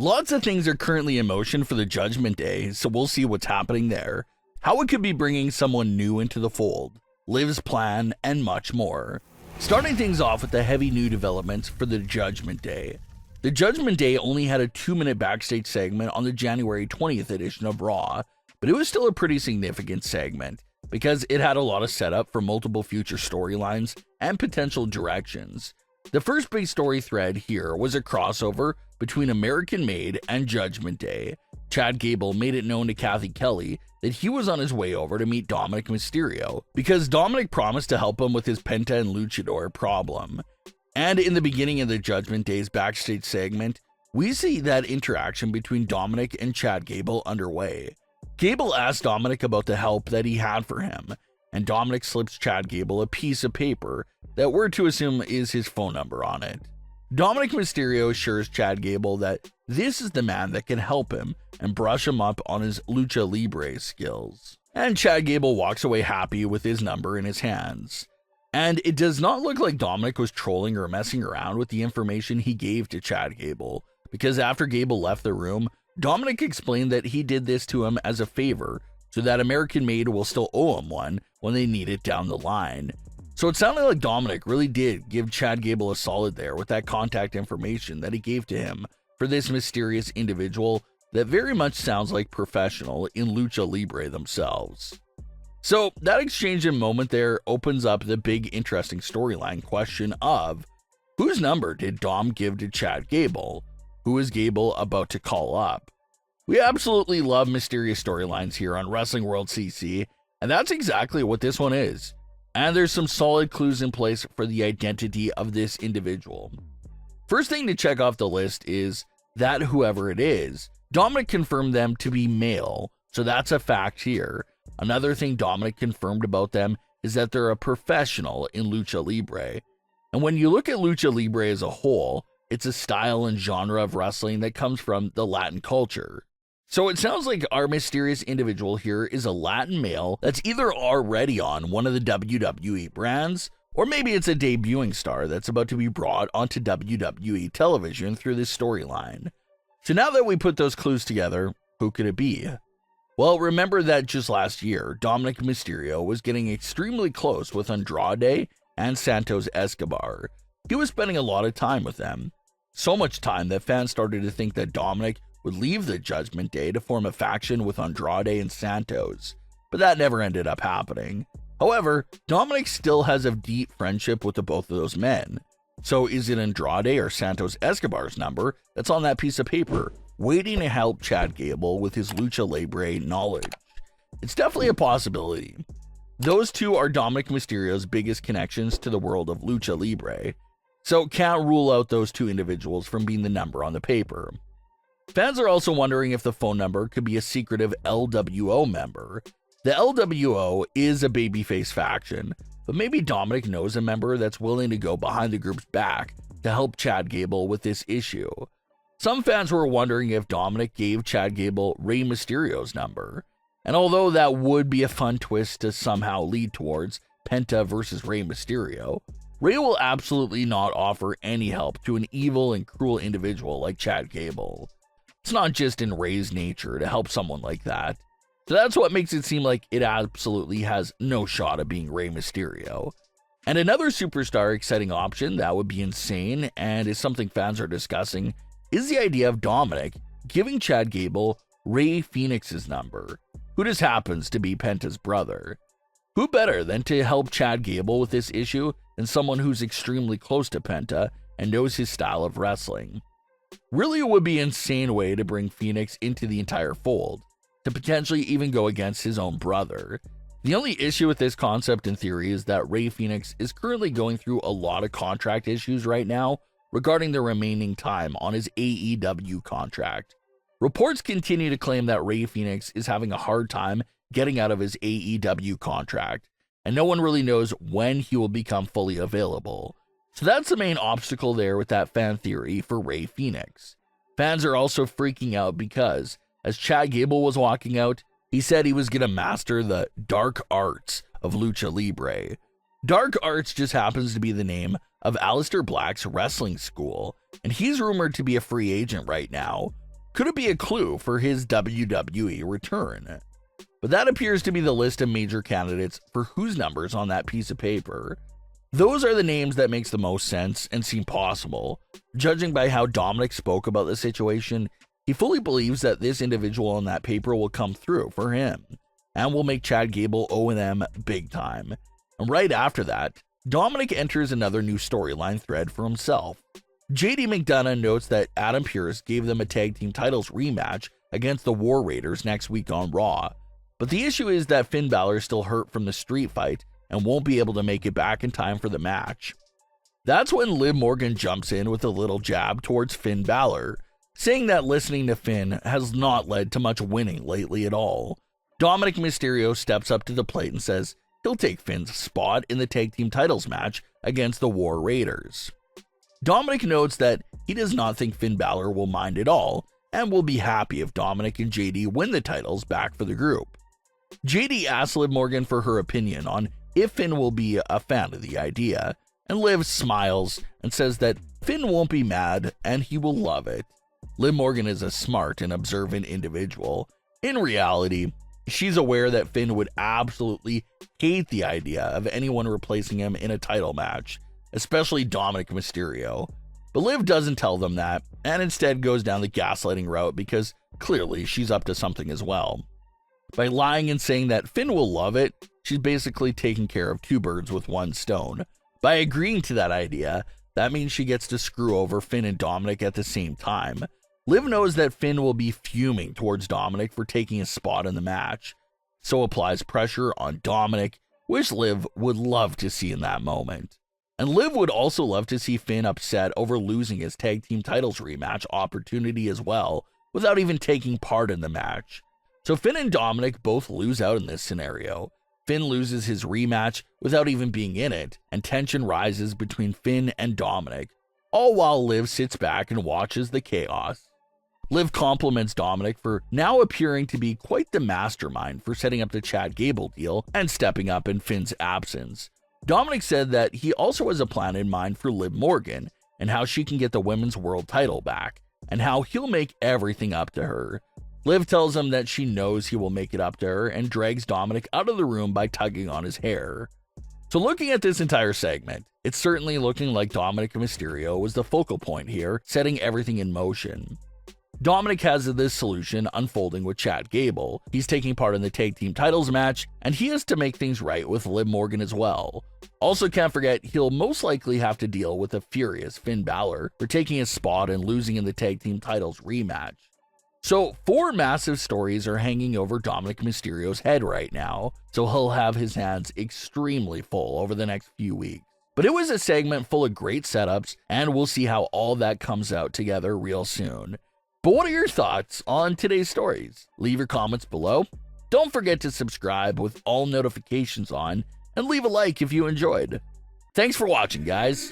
Lots of things are currently in motion for the Judgment Day, so we'll see what's happening there, how it could be bringing someone new into the fold, Liv's plan, and much more. Starting things off with the heavy new developments for the Judgment Day. The Judgment Day only had a 2-minute backstage segment on the January 20th edition of Raw, but it was still a pretty significant segment because it had a lot of setup for multiple future storylines and potential directions. The first big story thread here was a crossover between American Made and Judgment Day. Chad Gable made it known to Kathy Kelly that he was on his way over to meet Dominik Mysterio because Dominik promised to help him with his Penta and Luchador problem. And in the beginning of the Judgment Day's backstage segment, we see that interaction between Dominik and Chad Gable underway. Gable asked Dominik about the help that he had for him, and Dominik slips Chad Gable a piece of paper that we're to assume is his phone number on it. Dominik Mysterio assures Chad Gable that this is the man that can help him and brush him up on his lucha libre skills. And Chad Gable walks away happy with his number in his hands. And it does not look like Dominik was trolling or messing around with the information he gave to Chad Gable, because after Gable left the room, Dominik explained that he did this to him as a favor so that American Made will still owe him one when they need it down the line. So it sounded like Dominik really did give Chad Gable a solid there with that contact information that he gave to him for this mysterious individual that very much sounds like professional in lucha libre themselves. So that exchange and moment there opens up the big interesting storyline question of whose number did Dom give to Chad Gable? Who is Gable about to call up? We absolutely love mysterious storylines here on WrestlingWorldCC, and that's exactly what this one is. And there's some solid clues in place for the identity of this individual. First thing to check off the list is that whoever it is, Dominik confirmed them to be male, so that's a fact here. Another thing Dominik confirmed about them is that they're a professional in lucha libre. And when you look at lucha libre as a whole, it's a style and genre of wrestling that comes from the Latin culture. So it sounds like our mysterious individual here is a Latin male that's either already on one of the WWE brands, or maybe it's a debuting star that's about to be brought onto WWE television through this storyline. So now that we put those clues together, who could it be? Well, remember that just last year, Dominik Mysterio was getting extremely close with Andrade and Santos Escobar. He was spending a lot of time with them. So much time that fans started to think that Dominik would leave the Judgment Day to form a faction with Andrade and Santos, but that never ended up happening. However, Dominik still has a deep friendship with the both of those men. So is it Andrade or Santos Escobar's number that's on that piece of paper, waiting to help Chad Gable with his lucha libre knowledge? It's definitely a possibility. Those two are Dominik Mysterio's biggest connections to the world of lucha libre, so can't rule out those two individuals from being the number on the paper. Fans are also wondering if the phone number could be a secretive LWO member. The LWO is a babyface faction, but maybe Dominik knows a member that's willing to go behind the group's back to help Chad Gable with this issue. Some fans were wondering if Dominik gave Chad Gable Rey Mysterio's number, and although that would be a fun twist to somehow lead towards Penta versus Rey Mysterio, Rey will absolutely not offer any help to an evil and cruel individual like Chad Gable. It's not just in Rey's nature to help someone like that. So that's what makes it seem like it absolutely has no shot of being Rey Mysterio. And another superstar exciting option that would be insane and is something fans are discussing is the idea of Dominik giving Chad Gable Rey Fénix's number, who just happens to be Penta's brother. Who better than to help Chad Gable with this issue than someone who's extremely close to Penta and knows his style of wrestling? Really, it would be an insane way to bring Fénix into the entire fold, to potentially even go against his own brother. The only issue with this concept in theory is that Rey Fénix is currently going through a lot of contract issues right now regarding the remaining time on his AEW contract. Reports continue to claim that Rey Fénix is having a hard time getting out of his AEW contract, and no one really knows when he will become fully available. So that's the main obstacle there with that fan theory for Rey Fénix. Fans are also freaking out because, as Chad Gable was walking out, He said he was going to master the dark arts of lucha libre. Dark arts just happens to be the name of Aleister Black's wrestling school, and he's rumored to be a free agent right now. Could it be a clue for his WWE return? But that appears to be the list of major candidates for whose numbers on that piece of paper. Those are the names that makes the most sense and seem possible. Judging by how Dominik spoke about the situation, he fully believes that this individual on that paper will come through for him and will make Chad Gable O&M big time. And right after that, Dominik enters another new storyline thread for himself. JD McDonough notes that Adam Pearce gave them a tag team titles rematch against the War Raiders next week on Raw. But the issue is that Finn Balor is still hurt from the street fight and won't be able to make it back in time for the match. That's when Liv Morgan jumps in with a little jab towards Finn Balor, saying that listening to Finn has not led to much winning lately at all. Dominik Mysterio steps up to the plate and says he'll take Finn's spot in the tag team titles match against the War Raiders. Dominik notes that he does not think Finn Balor will mind at all and will be happy if Dominik and JD win the titles back for the group. JD asks Liv Morgan for her opinion on if Finn will be a fan of the idea, and Liv smiles and says that Finn won't be mad and he will love it. Liv Morgan is a smart and observant individual. In reality, she's aware that Finn would absolutely hate the idea of anyone replacing him in a title match, especially Dominik Mysterio. But Liv doesn't tell them that, and instead goes down the gaslighting route because clearly she's up to something as well. By lying and saying that Finn will love it, she's basically taking care of two birds with one stone. By agreeing to that idea, that means she gets to screw over Finn and Dominik at the same time. Liv knows that Finn will be fuming towards Dominik for taking a spot in the match, so applies pressure on Dominik, which Liv would love to see in that moment. And Liv would also love to see Finn upset over losing his tag team titles rematch opportunity as well, without even taking part in the match. So Finn and Dominik both lose out in this scenario. Finn loses his rematch without even being in it, and tension rises between Finn and Dominik, all while Liv sits back and watches the chaos. Liv compliments Dominik for now appearing to be quite the mastermind for setting up the Chad Gable deal and stepping up in Finn's absence. Dominik said that he also has a plan in mind for Liv Morgan and how she can get the women's world title back, and how he'll make everything up to her. Liv tells him that she knows he will make it up to her and drags Dominik out of the room by tugging on his hair. So looking at this entire segment, it's certainly looking like Dominik Mysterio was the focal point here, setting everything in motion. Dominik has this solution unfolding with Chad Gable. He's taking part in the tag team titles match, and he has to make things right with Liv Morgan as well. Also, can't forget, he'll most likely have to deal with a furious Finn Balor for taking his spot and losing in the tag team titles rematch. So 4 massive stories are hanging over Dominik Mysterio's head right now, so he'll have his hands extremely full over the next few weeks. But it was a segment full of great setups, and we'll see how all that comes out together real soon. But what are your thoughts on today's stories? Leave your comments below. Don't forget to subscribe with all notifications on, and leave a like if you enjoyed. Thanks for watching, guys.